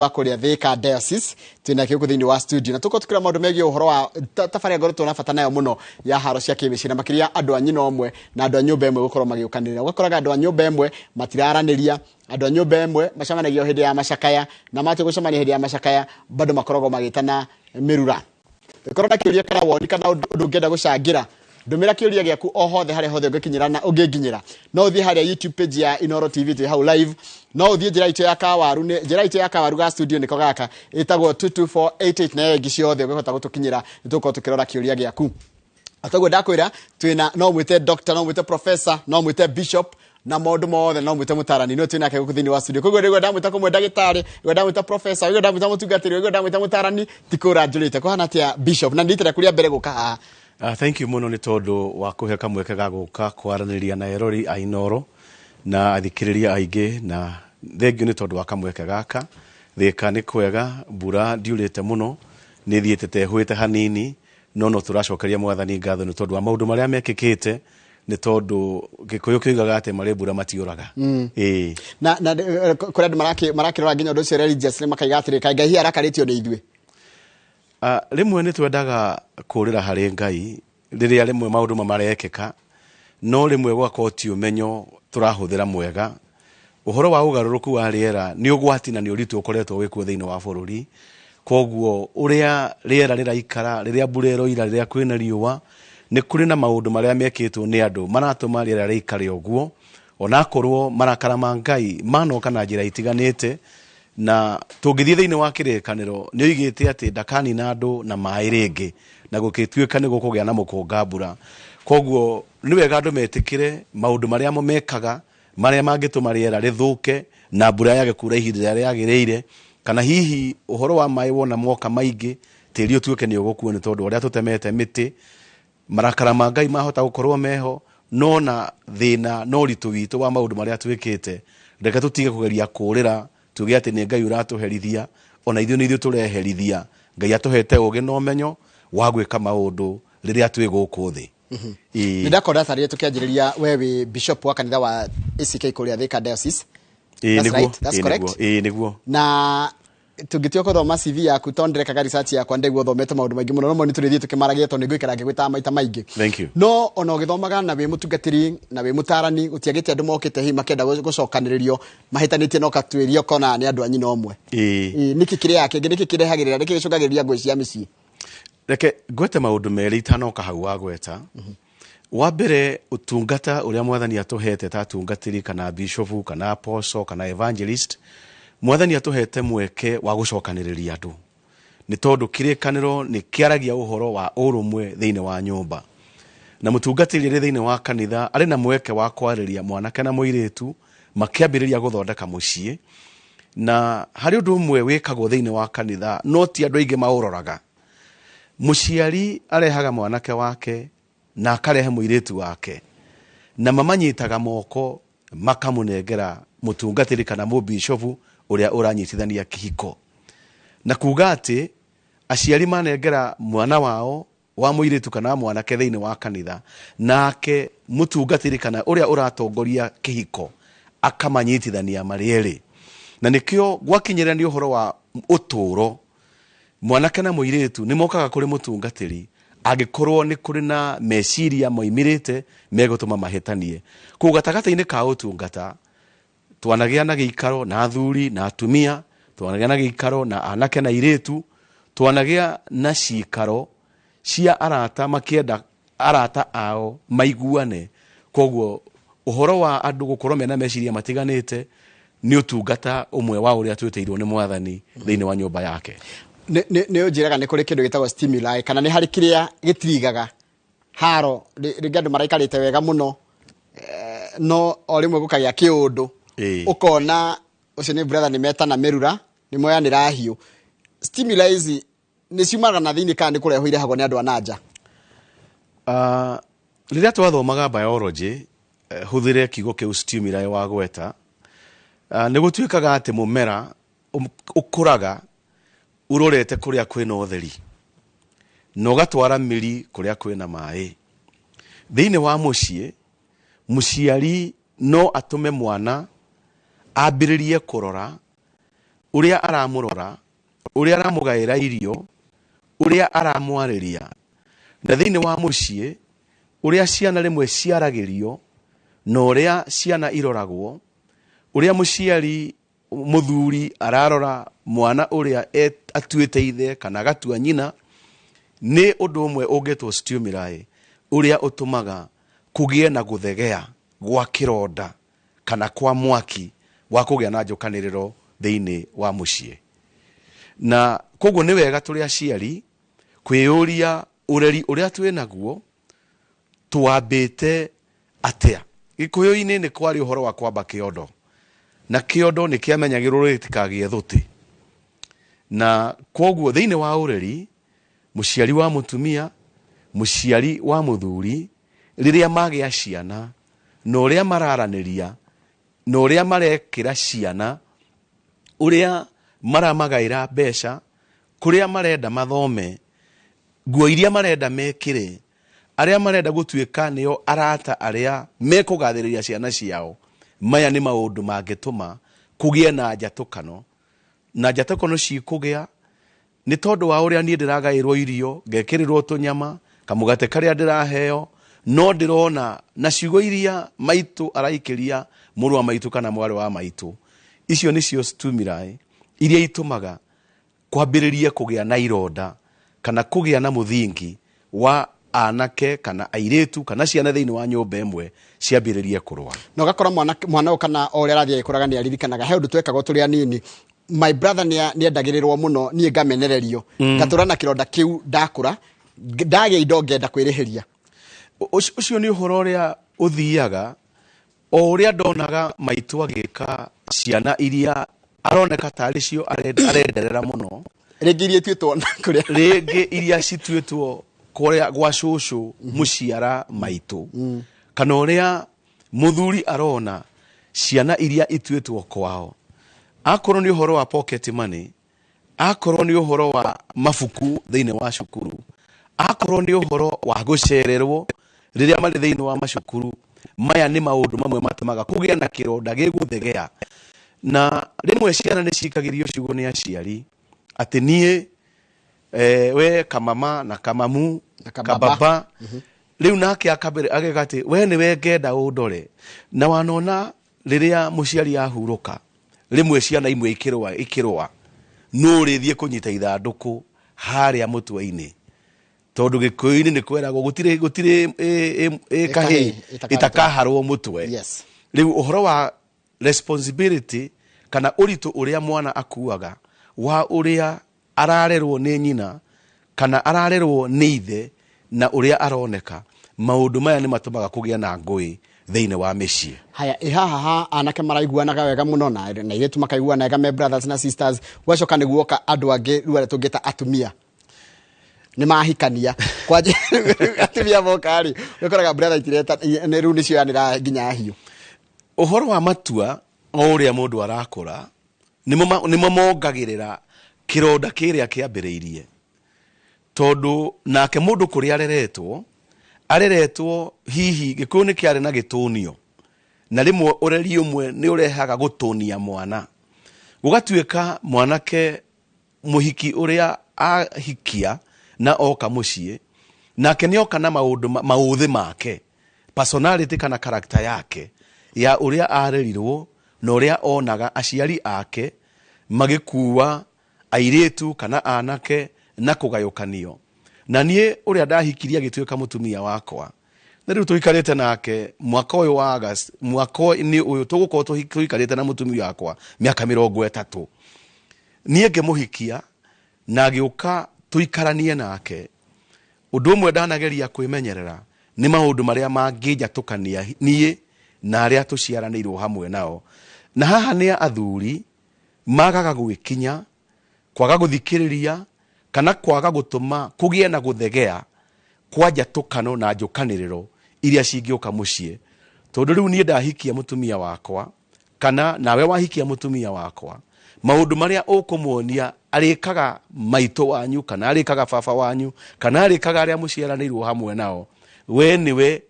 Kuria Thika Diocese twina kiugo thini wa studio na tuko tukira maundu megie uhoro wa tafaria ngoro tuna bata nayo muno ya haro cia kimicira makiria andu a nyina omwe na andu a nyumba emwe gukorwo magiukanirira ugakoraga andu a nyumba emwe matiraraniria andu a nyumba emwe macamanagio hindi ya macakaya na mate gucamania hindi ya macakaya bado makorogo magitana mirura ikorona kiuria kana woni kana undu ngenda gucangira ndumira kiuria giaku o hothe hare hothe ungikinyira na unginginyira no uthie haria YouTube page ya Inoro TV tu hau live no uthie njira itu ya Kawaru ne njira itu ya Kawaru ga studio niko gaka itagwo 22488 na yengi ciothe ugihota gutukinyira nituko tukirora kiuria giaku atagwo ndakwira twina no mwite doctor no mwite professor no mwite bishop na maundu mothe no mwite mutarani no twina ke guthini wa studio koguo rigo ndamwita kumwe ndagitari rigo ndamwita professor rigo ndamwita mutungatiri rigo ndamwita mutarani tikura njurite ko hana tia bishop na nditira kuria mbere guka thank you muno ni tondu wa kuhe kamweke ga guka kwaraniria na erori a Inoro na athikiriria aingi na thengiu ni tondu wa kamweke gaka Thika ni kwega mbura ndiurite muno ni thietete hwite hanini no turacokeria mwathani ngatho ni tondu wa maundu maria mekikite ni tondu gikuyu kiugaga ate mari mbura matiuraga na kuri andu marakirora nginya undu ucio religious ni makaiga atiri kai ngai arakaritio ni ithue rimwe ni twendaga kurira hari ngai riria rimwe maundu marekeka no rimwe gwako ti umenyo turahuthira mwega uhoro wa ugaruruku wa riera ni ugwati na ni uritu ukoretwo wikuo thiini wa bururi koguo uria riera riraikara riria mbura ira riria kwina riua ni kuri na maundu maria mekitwo ni andu maratuma riera rikare uguo onakorwo marakara ma ngai manoka na njira itiganite na tungithie thiini wa kirikaniro ni oigite ati ndakani na andu na mai ringi na gukituika ni gukugia na mukunga mbura koguo ni wega andu metikire maundu maria mo mekaga maria mangituma riera rithuke na mbura yage kura ihinda riria yagiriire kana hihi uhoro wa mai wona moka maingi tiri utuike ni ugukuo ni tondu uria tutemete miti marakara ma ngai mahota gukorwo meho no na thina no ritu witu wa maundu maria twikite reke tutige kugeria kurira tuge ati ni ngai uratuherithia ona ithuĩ ni ithuĩ tureherithia ngai atuhete uge no menyo wa gwika maundu riria twi guku thi ni ndakora tharia tukianjiriria wewe bishop wa kanitha wa ACK Kuria Thika Diocese that's correct niguo na tungitio ko thoma CV yaku tondereka research yakwa ndeguo thomete maundu maingi muno no ni turithie tukimaragia to niguikara ngigwita maita maingi no ona ugithomaga na we mutungatiri na we mutarani utiagite andu mokite hi makenda gucokaniririo mahitanitie no katwirio kona ni andu anyina omwe niki kire yake niki kirehagirira niki gicungagiriria ngwe cia micii reke gwete maundu meri itanoka hau wa gweta wa mbere utungata uria mwathani atuhete ta tungatiri kana bishop kana apostle kana evangelist mwathani atuhete mweke wa gucokaniriria andu ni tondu kirikaniro ni kiaragia uhoro wa urumwe thiini wa nyumba na mutungatiri thiini wa kanitha ari na mweke wa kwariria mwanake na muiritu makiambiriria guthondeka mucii na hari undu umwe wikagwo thiini wa kanitha no ti andu aingi mauroraga muciari arehaga mwanake wake na akarehe muiritu wake na mamanyitaga moko makamunengera mutungatiri kana mubishofu uria uranyitithania kihiko na kuga ati aciari manengera mwana wao wa muiritu kana mwanake thiini wa kanitha nake mutungatiri kana uria uratongoria kihiko akamanyitithania marieri na nikio gwakinyira ni uhoro wa uturo mwanake na muiritu ni mokaga kuri mutungatiri agikorwo ni kuri na meciria moimirite megutuma mahitanie kuga gatagata-ini ka utungata twanagia na giikaro na athuri na atumia twanagia na giikaro na anake na iritu twanagia na cikaro cia arata makienda arata ao maiguane koguo uhoro wa andu gukorwo mena meciria matiganite ni utungata umwe wa uria twiteirwo ni mwathani thiini wa nyumba yake ne ujiraga ni kuri kindu gitagwo stimuli kana ni hari kiria gitirigaga haro rigandu maraikarite wega muno no orimwe gukagia kiundu ukona ucio ni brother ni meta na merura ni moyanira hiu stimuli ici ni ciumaga na thiini kana ni kureho irehagwo ni andu anaja riria twathomaga biology huthire kigo kiu stimuli wa gweta ni gutuikaga ati mumera ukuraga urorete kuria kwina utheri no gatwara miri kuria kwina mai thiini wa mucii muciari no atume mwana ambiririe kurora uria aramurora, uria aramugaira irio, uria aramwariria. Na thiini wa mucii uria ciana rimwe ciaragirio, na uria ciana iroragwo, uria muciari muthuri ararora mwana uria atuite ithe kana gatua nyina, ni undu umwe ungetwo stimuli uria utumaga kugie na guthegea gwa kironda kana kwa mwaki wa kugia na njukaniriro thiini wa mucii. Na koguo ni wega turi aciari kwiyuria ureri uria twinaguo twambite atia. Gikuyu-ini ni kwari uhoro wa kwamba kiondo, na kiondo ni kiamenyagirwo gitikagie thuti. Na koguo thiini wa ureri, muciari wa mutumia, muciari wa muthuri, riria magia ciana na uria mararaniria na uria marekira ciana, uria maramagaira mbeca, kuria marenda mathome, nguo iria marenda mekire, aria marenda gutuika nio arata aria mekugathiriria ciana ciao, maya ni maundu mangituma kugie na njatukano. Na njatukano cikugia ni tondu wa uria nie ndiragairwo irio, ngekirirwo tunyama, kamugate karia ndiraheo, no ndirona na ciugo iria maitu araikiria muru wa maitu kana mwari wa maitu. Icio nicio stimuli iria itumaga kwambiririe kugia na ironda kana kugia na muthingi wa anake kana airetu kana ciana thiini wa nyumba imwe ciambiririe kurwa. No gakora mwana kana oria rathie ikuraga ni aririkanaga he undu twekaga turi anini. My brother ni endagirirwo muno, nie ngamenererio ngatura na kironda kiu ndakura ndage indo ngenda kwirihiria. Ucio ni uhoro uria uthiaga o uria ndonaga maitu agika ciana iria aroneka tari cio arenderera muno, ringi iria tuitwo na kuria ringi iria cituitwo kuria gwa cucu muciara maitu, kana uria muthuri arona ciana iria ituitwo kwao. Akorwo ni uhoro wa pocket money, akorwo ni uhoro wa mafuku thiini wa cukuru, akorwo ni uhoro wa gucererwo riria mari thiini wa macukuru, maya ni maundu mamwe matumaga kugia na kironda giguthegea. Na rimwe ciana ni cikagirio ciugo ni aciari ati nie we kamama na kamamu na kababa riu nake akabere agegati we ni we ngenda undore. Na wanona riria muciari ahuruka, rimwe ciana imwe ikirwa no rithie kunyita ithanduku haria mutwe-ini, tondu gikuyu-ini ni kweragwo gutire kahi itakaharwo mutwe. Yes. Riu uhoro wa responsibility kana uritu uria mwana akuaga wa uria ararerwo ni nyina kana ararerwo ni ithe na uria aroneka, maundu maya ni matumaga kugia na ngui thiini wa micii. Haya ihaha anake maraiguanaga wega muno na iretu makaiguana wega, me brothers na sisters, wacoka niguoka andu angi ruare tungita atumia ni mahikania kwaje atumia mokari ukoraga brother itireta ne ru nicio yanira nginya hiyo. Uhoro wa matua o uria mundu arakura nimo mongagirira kironda kiria kiambiriirie, tondu nake mundu kuria areretwo hihi gikuyu ni kiari na gitunio, na rimwe ureri umwe ni urehaga gutunia mwana, gugatuika mwanake muhiki uria ahikia na oka mucii nake ni oka na mauthi make, personality kana character yake ya uria arerirwo na uria onaga aciari ake magikuwa airetu kana anake na kugayukanio. Na nie uria ndahikiria gituika mutumia wakwa, na riu tuikarite nake mwaka uyu wa August, mwaka ni uyu tugukorwo tuikarite na mutumia wakwa miaka 30. Nie ngemuhikia na giuka tuikaranie nake, undu umwe ndanageria kwimenyerera ni maundu maria manginjatukania nie na aria tuciaranirwo hamwe nao. Na haha ni athuri magaga gwikinya, kwaga guthikiriria kana kwaga gutuma kugie na guthegea kwa njatukano na njukaniriro iria cingioka mucii. Tondu riu nie ndahikia mutumia wakwa kana nawe wahikia mutumia wakwa, maundu maria ukumuonia arikaga maito wanyu kana arikaga baba wanyu kana arikaga aria muciaranirwo hamwe nao, we niwe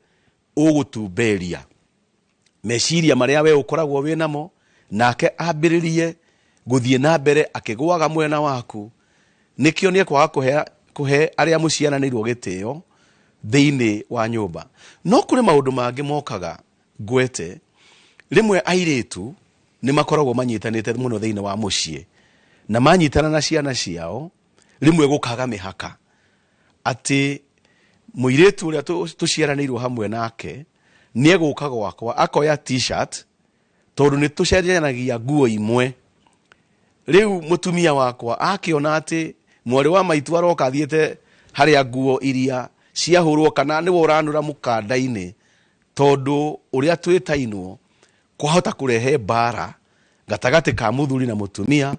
ugutumberia meciria maria we ukoragwo we namo, nake ambiririe guthie na mbere akigwaga mwena waku nikio nie kwaga kuhe aria muciaranirwo gitio thiini wa nyumba. No kuri maundu mangi mokaga gwete rimwe airitu ni makoragwo manyitanite muno thiini wa mucie na manyitana na ciana ciao rimwe gukaga mihaka ati muiritu uria tuciaranirwo hamwe nake ni eguka gwakwa akoya t-shirt tondu ni tucenjanagia nguo imwe. Riu mutumia wakwa akiona ati mwari wa maitu aroka athiete haria nguo iria ciahurwo kana ni woranura mukanda-ini tondu uria twitainwo kwahota kurehe bara gatagati ka muthuri na mutumia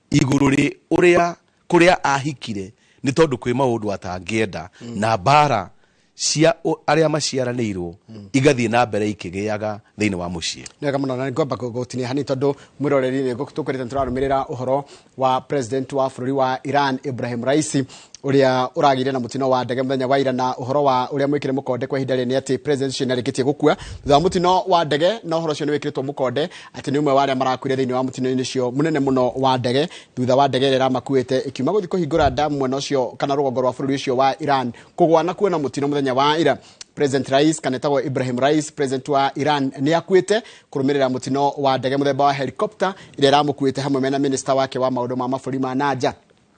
iguru ri uria kuria ahikire ni tondu kwi maundu atangienda na bara cia aria maciaranirwo igathie na mbere ikigiaga thiini wa mucie. Nega muno na ngomba gugotinia hani tondu mwiroreri ni gutukurite turarumirira uhoro wa president wa bururi wa Iran Ibrahim Raisi uria uragire na mutino wa ndege muthenya wa ira na uhoro wa uria mwikire mukonde kwa ihinda ni ati president cio narikitie gukua thutha mutino wa ndege na uhoro cio ni wikiritwo mukonde ati ni umwe wa aria marakuire thiini wa mutino-ini cio munene muno wa ndege thutha wa ndege ira makuite ikiuma guthi kuhingura damu mwena ucio kana rugongo rwa bururi ucio wa Iran kugwa na kuona mutino muthenya wa ira. President Rais kanetagwo Ibrahim Rais president wa Iran ni akuite kurumirira mutino wa ndege muthemba wa helicopter ira ramukuite hamwe mena minister wake wa maundu ma maburi ma nanja.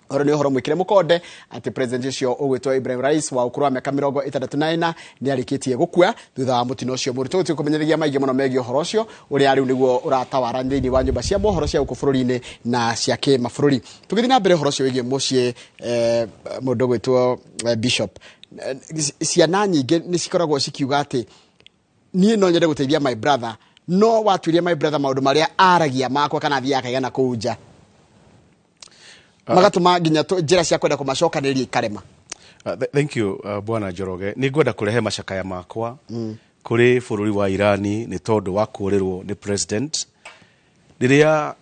Oro ni uhoro mwikire mukonde ati president ucio ugwitwo Ibrahim Rais wa ukuru wa miaka 64 ni arikitie gukua thutha wa mutino ucio muritu tukumenyithia maige muno megi uhoro ucio uria riu niguo uratawara thiini wa nyumba cia mohoro cia uku bururi-ini na cia kimaburi. Tugithi na mbere uhoro ucio wigie mucie mundu gwitwo Bishop ciana nyingi ni cikoragwo cikiuga ati nie no nyende guteithia my brother no watuiria my brother maundu maria aragia makwa kana thia akaigana kuunja magatuma nginya njira cia kwenda kumacokanĩria ikarema. Thank you bwana Njoroge. Ni ngwenda kurehe macakaya makwa kuri bururi wa Irani ni tondu wa kurirwo ni president riria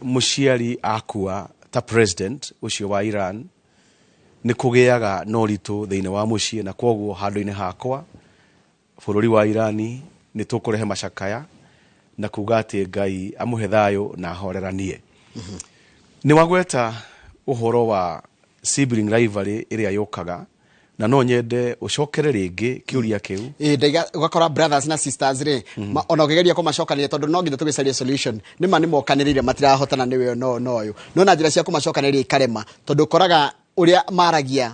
muciari akua ta president ucio wa Iran ni kugiaga noritu thiini wa mucie na kwoguo handu-ini hakwa bururi wa Irani ni tukurehe macakaya na kuga ati Ngai amuhe thayo na horeranie. Ni wagweta uhoro wa sibling rivalry iria yokaga na no nyende ucokere ringi kiuria kiu ndaiga ugakora brothers na sisters ri ona ugegeria kumacokanĩria tondu no nginya tugicaria solution ni ma ni mokanĩrĩire matirahotana niwe no uyu no na njira cia kumacokanĩria ikarema tondu koraga uria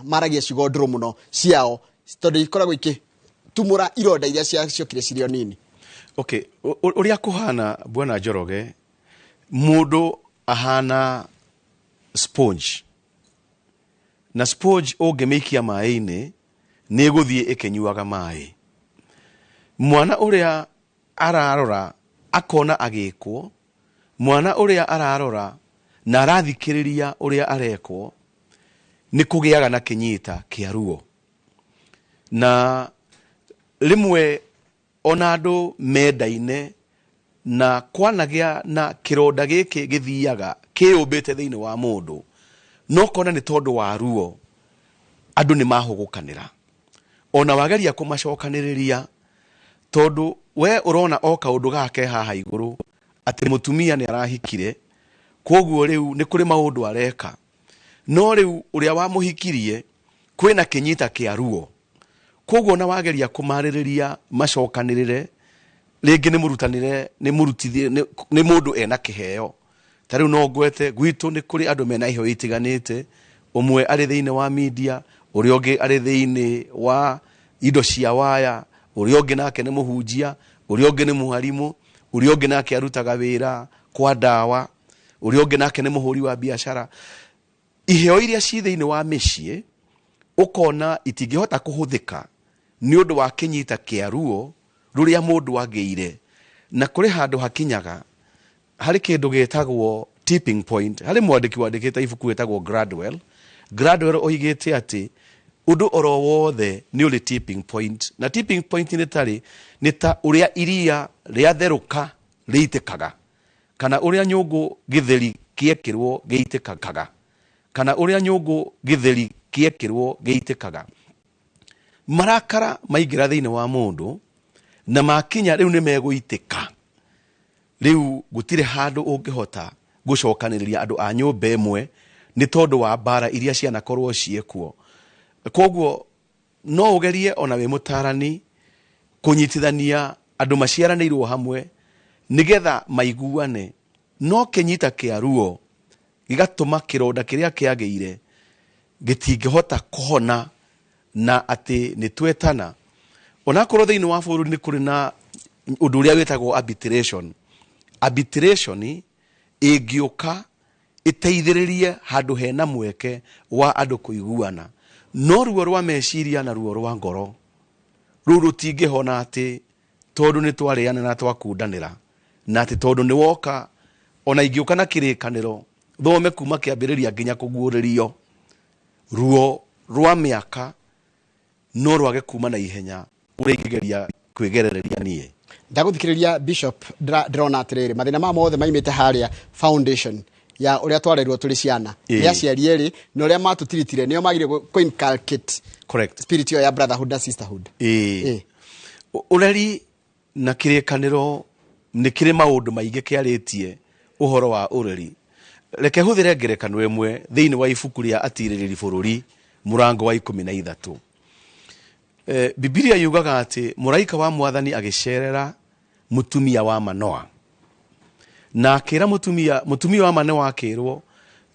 maragia ciugo nduru muno ciao tondu ikoragwo ikitumura ironda iria ciacokire cirio nini. Okay, uria kuhana bwana Njoroge mundu ahana sponge na sponge ungemikia mai-ini ni guthie ikenyuaga mai. Mwana uria ararora akona agikwo mwana uria ararora na arathikiriria uria arekwo ni kugiaga na kinyita kia ruo na rimwe ona andu mendaine na kwanagia na kironda giki githiaga kiumbite thiini wa mundu no kona ni tondu wa ruo andu ni mahugukanira ona wageria kumacokaniriria tondu we urona o kaundu gake haha iguru ati mutumia ni arahikire kwoguo riu ni kuri maundu areka no riu uria wamuhikirie kwina kinyita kia ruo kwoguo na wageria kumaririria macokanirire ringi ni murutanire ni murutithie ni mundu ena kiheo tariu no gwete gwitu ni kuri andu mena iheo itiganite umwe ari thiini wa media uria ungi ari thiini wa indo cia waya uria ungi nake ni muhunjia uria ungi ni muharimu uria ungi nake arutaga wira kwa dawa uria ungi nake ni muhuri wa biashara. Iheo iria ci thiini wa micii ukona itingihota kuhuthika ni undu wa kinyita kia ruo ruria mundu ageire na kuri handu hakinyaga hari kindu getagwo tipping point. Hari mwandiki wandikite ibuku getagwo Gradwell oigite ati undu oro wothe ni uri tipping point na tipping point ni ta uria iria riatheruka riitikaga kana uria nyungu githeri kiekirwo giitikaga kana uria nyungu githeri kiekirwo giitikaga. Marakara maingira thiini wa mundu na makinya riu ni meguitika riu gutire handu ungihota gucokaniriria andu a nyumba imwe ni tondu wa bara iria cianakorwo ciekuo. Koguo no ugerie ona we mutarani kunyitithania andu maciaranirwo hamwe nigetha maiguane. No kinyita kia ruo gigatuma kironda kiria kiageire gitingihota kuhona na ati ni twetana. Onakorwo thiini wa bururi ni kuri na undu uria wetagwo arbitration. Arbitration ingioka iteithiririe handu hena mweke wa andu kuiguana. No ruo rwa meciria na ruo rwa ngoro rutingihona ati tondu ni twariana na twakundanira, na ati tondu ni woka ona ingioka na kirikaniro thome kuma kiambiriria nginya kuguuririo. Ruo rwa miaka no rwage kuma na ihenya uria ingigeria kwigerereria nie. Ndaguthikiriria Bishop drona atiriri mathina ma mothe maimite haria foundation ya uria twarerirwo turi ciana ni aciari eri na uria matutiritire nio magire ku inculcate correct spirit ya brotherhood and sisterhood. Ureri na kirikaniro ni kiri maundu maingi kiaritie uhoro wa ureri. Reke huthire ngerekano imwe thiini wa ibuku ria Atiririri bururi murango wa 13. Biblia yugaga ati muraika wa Mwathani agicerera mutumia wa Manoa, na akira mutumia wa Manoa akirwo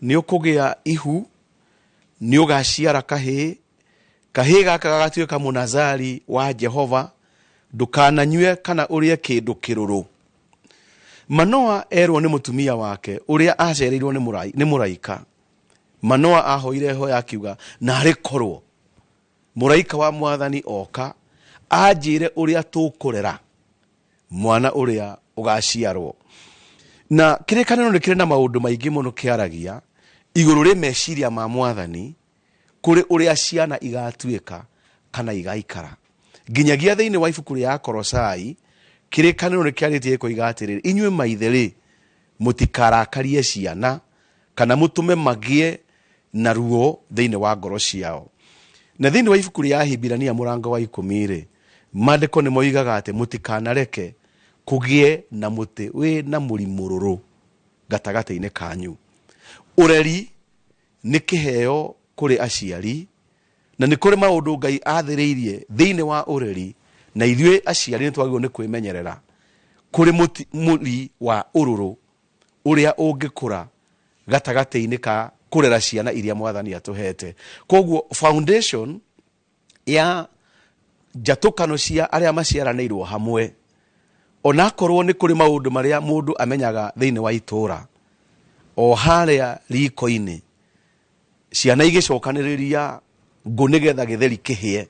ni ukugia ihu, ni ugaciara kahi gaka gagatuika munazari wa Jehova, ndukananywe kana urie kindu kiruru. Manoa erwo ni mutumia wake uria acereirwo ni muraika. Manoa ahoire ho yakiuga na arikorwo muraika wa Mwathani oka ajire uria tukurera mwana uria ugaciarwo. Na kirikaniro ni kire na maundu maingi muno kiaragia iguru ri meciria ma Mwathani kuri uria ciana igatuika kana igaikara. Ginyagia thiini wa ibuku ria Kolosai kirikaniro ni kiaritie ko igatiriri inywe maitheri mutikarakarie ciana kana mutume magie na ruo thiini wa ngoro ciao. Na thiini wa ibuku ria Hibirania murango wa 10 mandiko ni moigaga ati mutikanareke kugie na muti we na murimururu gatagate-ini kanyu. Ureri ni kiheo kuri aciari na ni kuri maundu Ngai athiriirie thiini wa ureri, na ithue aciari ni twagirwo ni kwimenyerera kuri muri wa ururu uria ungikura gatagate-ini ka kurera ciana iria Mwathani atuhete. Koguo foundation ya jatukano cia aria maciaranirwo hamwe onakorwo ni kuri maundu maria mundu amenyaga thiini wa itura o haria riko-ini ciana igicokaniriria ngunigetha githeri kihie,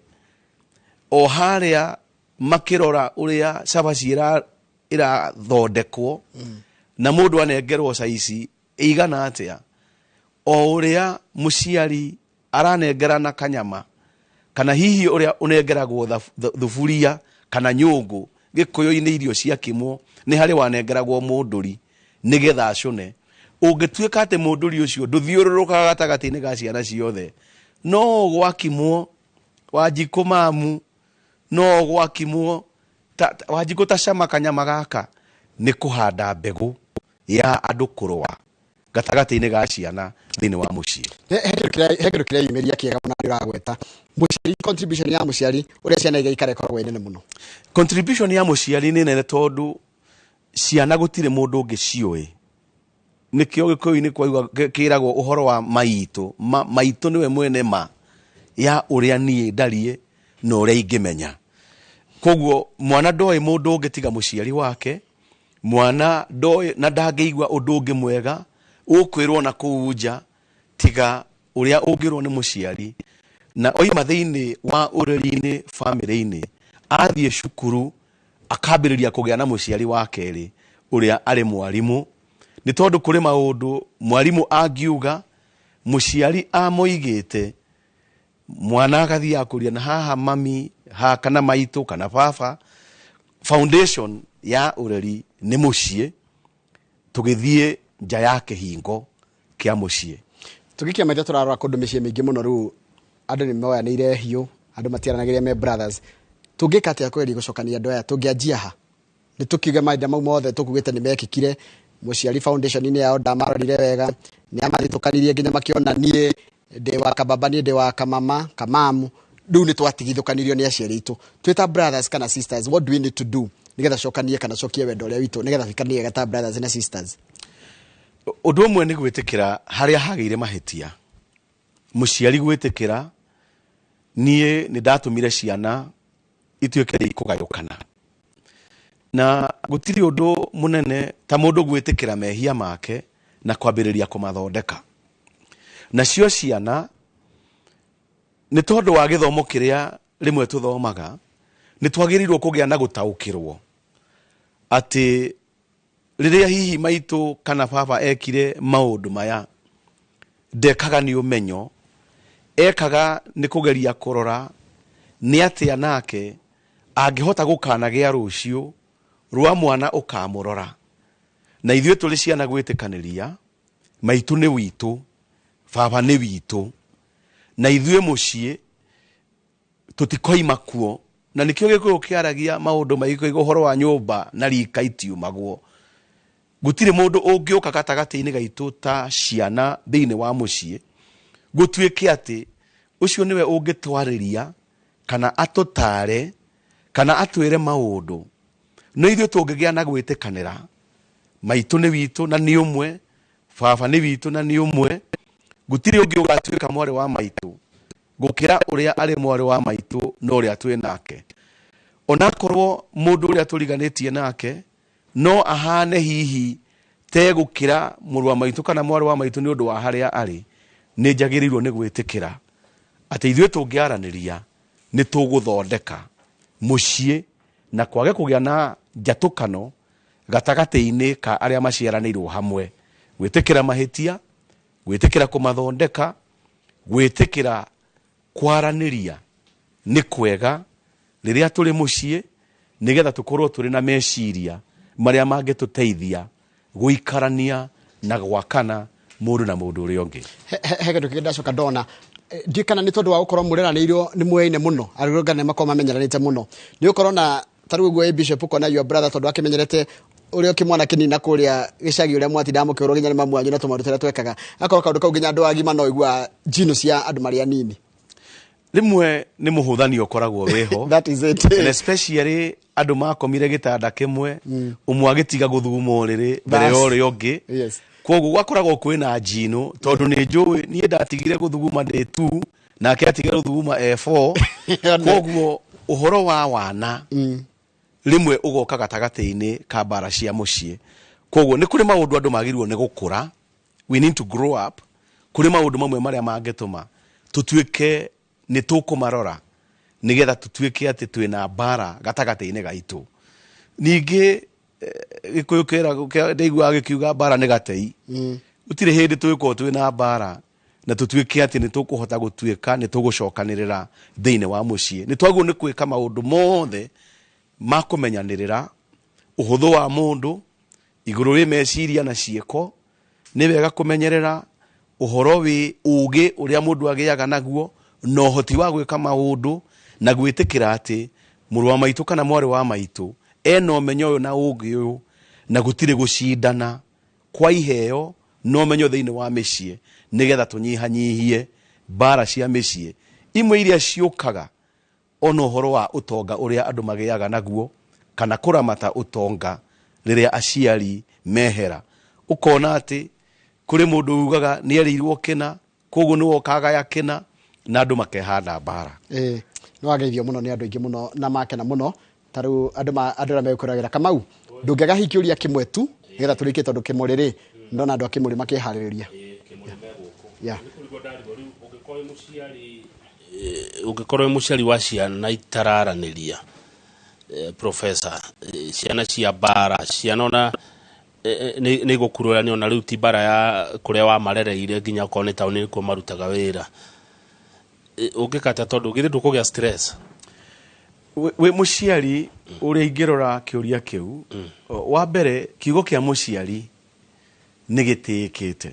o haria makirora uria cabaci ira thondekwo na mundu anengerwo caici igana atia, o uria muciari aranengerana kanyama kana hihi uria unengeragwo thufuria kana nyungu gikuyu-ini irio ciakimwo ni hari wanengeragwo munduri nigetha acune. Ungituika ati munduri ucio nduthiururukaga gatagati-ini ga ciana ciothe, no gwakimwo Wanjiku mamu, no gwakimwo Wanjiku tacama kanyama gaka ni kuhanda mbegu ya andu kurwa gatagati-ini ga ciana thiini wa mucii. Hegero kiria yumiria kiega na ndiragweta muciari, contribution ya muciari uria ciana igaikare korwo nene muno. Contribution ya muciari ni nene tondu ciana gutire mundu ngicioi. Nikio gikuyu-ini kwa kiragwo uhoro wa maitu maitu niwe mwene ma ya uria nie ndarie no uria ingimenya. Koguo mwana ndoi mundu ngitiga muciari wake, mwana ndoi na ndangeigwa undu ungi mwega ukwirwo na kuunja tiga uria ungirwo ni muciari. Na oima thiini wa ureri-ini family-ini athie cukuru akambiriria kugia na muciari wake ri uria ari mwarimu, ni tondu kuri maundu mwarimu angiuga muciari amoigite mwana agathie akuria na haha mami ha kana maitu kana baba. Foundation ya ureri ni mucie, tugithie nja ya kihingo kia mucie. Tugikia maitha turarora kundu micie mingi muno riu andu ni moyanire hiu, andu matiaranagiria me brothers. Tungika atia kweri gucokania andu aya tungianjia ha? Ni tukiuge maitha mau mothe tukugite ni mekikire Muciari Foundation ni yao ndamarorire wega ni amathitũkanirie nginya makiona nie ndi wa kababa ni ndi wa kamama kamamu riu ni twatigithũkanirio ni aciari itu twita brothers kana sisters. What do we need to do nigetha cokanie kana cokie wendo uria witu nigetha fikanie gata brothers na sisters? Undu umwe ni gwitikira haria hageire mahitia, muciari gwitikira nie ni ndatumire ciana ituike ri kugayukana, na gutiri undu munene ta mundu gwitikira mehia make na kwambiriria kumathondeka. Na cio ciana ni tondu wa githomo kiria rimwe tuthomaga ni twagirirwo kugia na gutaukirwo ati riria hihi maitu kana baba ekire maundu maya ndekaga ni umenyo, ekaga ni kugeria kurora ni atia nake angihota gukanagia rucio rwa mwana ukamurora. Na ithuĩ tũrĩ ciana gwĩtĩkanĩria maitu nĩ witũ, baba nĩ witũ, na ithuĩ mũciĩ tũtikoima kuo. Na nĩkĩo Gĩkũyũ kĩaragia maũndũ maingĩ ũhoro wa nyũmba na rika itiumagwo. Gũtirĩ mũndũ ũngĩũka gatagatĩ-inĩ gaitũ ta ciana thĩinĩ wa mũciĩ gũtuĩke atĩ ũcio nĩwe ũngĩtwarĩria kana atũtare kana atwĩre maũndũ. No ithuĩ tũngĩgĩa na gwĩtĩkanĩra maitu nĩ witũ na nĩ ũmwe, baba nĩ witũ na nĩ ũmwe, gũtirĩ ũngĩ ũgatuĩka mwarĩ wa maitũ gũkĩra ũrĩa arĩ mwarĩ wa maitũ na ũrĩa twĩ nake. Onakorwo mũndũ ũrĩa tũriganĩtie nake no ahane hihi te gũkĩra mũrũ wa maitũ kana mwarĩ wa maitũ nĩ ũndũ wa harĩa arĩ, nĩ njagĩrĩirwo nĩ gwĩtĩkĩra atĩ ithuĩ tũngĩaranĩria nĩ tũgũthondeka mũciĩ na kwage kũgĩa na njatũkano gatagati-inĩ ka arĩa maciaranĩirwo hamwe. Gwĩtĩkĩra mahĩtia, gwĩtĩkĩra kũmathondeka, gwĩtĩkĩra kwaranĩria nĩ kwega rĩrĩa tũrĩ mũciĩ nigetha tũkorwo tũrĩ na meciria marĩa mangĩtũteithia gũikarania na gwakana mũndũ na mũndũ ũrĩa ũngĩ. He kĩndũ kĩngĩ ndacoka ndona ndikana nĩ tondũ wa gũkorwo mũreranĩirwo nĩ mũyaine mũno, arũrũngane makorwo mamenyeranĩte mũno. Nĩ ũkorwo na tarĩu ũguo Bishop ũkona your brother tondũ akĩmenyerete ũrĩa ũkĩmwana kĩnina kũrĩa gĩcagi ũrĩa mwatinda mũkĩũrwo nginya nĩ mamu wanyu na tũmaũndũ tũrĩa twekaga, akorwo kaũndũ kau nginya andũ agima no igua njino cia andũ marĩa nini. Rimwe nĩ mũhũthanio ũkoragwo wĩho. That is it. And especially andũ makomire gĩtanda kĩmwe, ũmwe agĩtiga gũthuma ũrĩrĩ mbere ya ũrĩa ũngĩ. Yes. Koguo gwakoragwo kwĩna njino tondũ nĩ njũĩ niĩ ndatigire gũthuguma D2 nake atigire gũthuguma E4. Koguo ũhoro wa wana rimwe ũgoka gatagatĩ-inĩ ka mbara cia mũciĩ. Koguo nĩ kũrĩ maũndũ andũ magĩrĩirwo nĩ gũkũra, we need to grow up. Kũrĩ maũndũ mamwe marĩa mangĩtũma tũtuĩke nĩ tũkũmarora nigetha tũtuĩke atĩ twĩna mbara gatagatĩ-inĩ gaitũ. Ningĩ Gĩkũyũ kĩera ndaiguaga gĩkiuga mbara nĩ gatei. Gũtirĩ hĩndĩ tũgĩkorwo twĩna mbara na tũtuĩke atĩ nĩ tũkũhota gũtuĩka nĩ tũgũcokanĩrĩra thĩinĩ wa mũciĩ. Nĩ twagĩrĩirwo nĩ gwĩka maũndũ mothe ma kũmenyanĩrĩra ũhũthũ wa mũndũ igũrũ rĩ meciria na ciĩko. Nĩ wega kũmenyerera ũhoro wĩ ũgĩ ũrĩa mũndũ agĩaga naguo na ũhoti wa gwĩka maũndũ na gwĩtĩkĩra atĩ mũrũ wa maitũ kana mwarĩ wa maitũ ena ũmenyo ũyũ na ũgĩ ũyũ na gũtirĩ gũcindana kwa iheo no ũmenyo thĩinĩ wa mĩciĩ nigetha tũnyihanyihie mbara cia mĩciĩ imwe iria ciũkaga ona ũhoro wa ũtonga ũrĩa andũ magĩaga naguo kana kũramata ũtonga rĩrĩa aciari mehera. Ũkona atĩ kũrĩ mũndũ ugaga nĩ erĩirwo kĩna, koguo nĩ wokaga ya kĩna na andũ makehanda mbara. No ageithio mũno nĩ andũ aingĩ mũno na makena mũno. Tarĩu andũ arĩa megũkũragĩra Kamau ndũngĩaga hikiũria kĩmwe tu nĩgetha tũrĩkie tondũ kĩmũrĩ rĩ ndona andũ a kĩmũrĩ makĩharĩrĩria. Ũngĩkorwo mũciari wa ciana itararanĩria professor ciana cia mbara ciana ona nĩ gũkurũrania ona rĩu ti mbara ya kũrĩa wa marereire nginya okorwo nĩ taũni nĩkuo marutaga wĩra. Ũngĩkata tondũ githĩ ndũkũgĩa stress we mũciari ũrĩa ingĩrora kĩũria kĩu. Wa mbere kiugo kĩa mũciari nĩ gĩtĩĩkĩte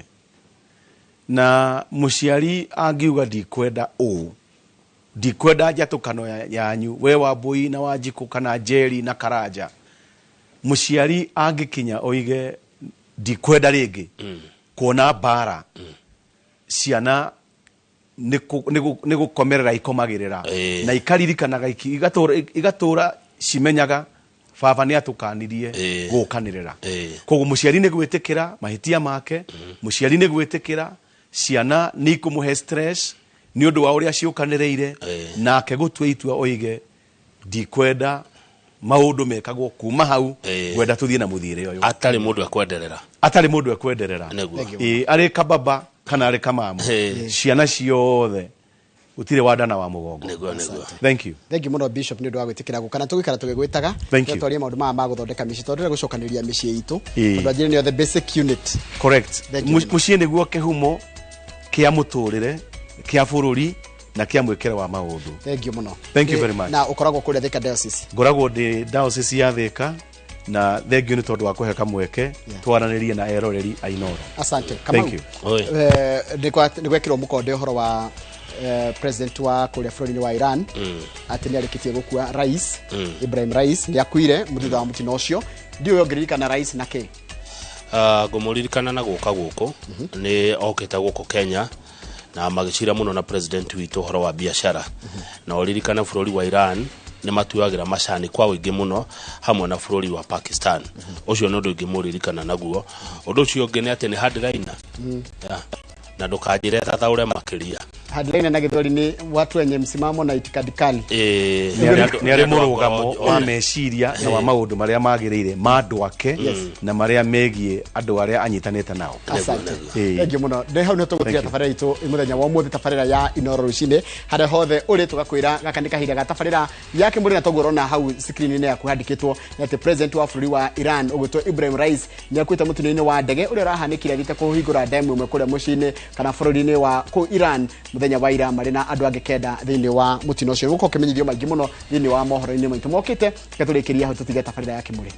na mũciari angiuga ndikwenda ũũ, ndikwenda njatũkano yanyu we Wambui na Wanjikũ kana Njeri na Karanja, mũciari angĩkinya oige ndikwenda ringi kuona bara ciana nigukomerera ikomagirira na ikaririkanaga igatura cimenyaga baba ni atukanirie gukanirira koguo muciari ni gwitikira mahitia make muciari ni gwitikira ciana ni ikumuhe stress ni undu wa uria ciukanireire nake gutua itua oige ndikwenda maundu mekagwo kuma hau gwenda tuthie na muthire uyu atari mundu akwenderera ari kababa kana ari kamamu ciana ciothe utire wadana wa mugongo. Thank you muno Bishop ni ndu wa gwitikira gukana tugikara tugigwitaga twarie maundu ma guthondeka micii tondu ria gucokaniria micii itu tondu ajire ni the basic unit. Correct. Mucii niguo kihumo kia muturire kia bururi na kia mwekera wa maundu. Thank you very much. Na ukoragwo kuri Thika Diocese? Ngoragwo ndi diocese ya Thika na thank you ni tondu wa kuhe kamweke twaranirie na eroreri ainoro. Asante. Thank you. Nigwekirwo mukonde uhoro wa president wa kuria bururi wa Iran ati ni arikitie gukua rais Ibrahim Rais ni akuire muthitha wa mutino ucio ndio yongeririkana rais na ke ngumuririkana na guka guko ni oketa guko Kenya na magicira muno na president witu horo wa biashara na oririkana bururi wa Iran ni matuagira macani kwa wingi muno hamwe na bururi wa Pakistan ucio no ndungimuririkana naguo undu ucio ungi ni ati ni hardliner na ndukajire tathaure makiria hardliner na githori ni watu wenye msimamo na itikadi kali ni ari murugamo wa meciria na wa maundu maria magirire mandu ake na maria megie andu aria anyitanite nao. Asante. Thank you muno. Nde hau no tugutia tafarira itu muthenya wa umuthi tafarira ya Inoro rucine hada hothe uri tugakwira gakandika hira tafarira yake muri na togorona hau screen ni yaku handikitwo ati president wa bururi wa Iran ugutwo Ibrahim Rais ni akwita mutino-ini wa ndege uri rahanikira rite kuhingura demu imwe kuria mucini kana bururi-ini wa ku Iran muthenya wa ira mari na andu angekenda thiini wa mutino ucio guko kimenyithio maingi muno thiini wa mohoro-ini maitu mokite tukaturikiria hau tutiga tafarira yake muri.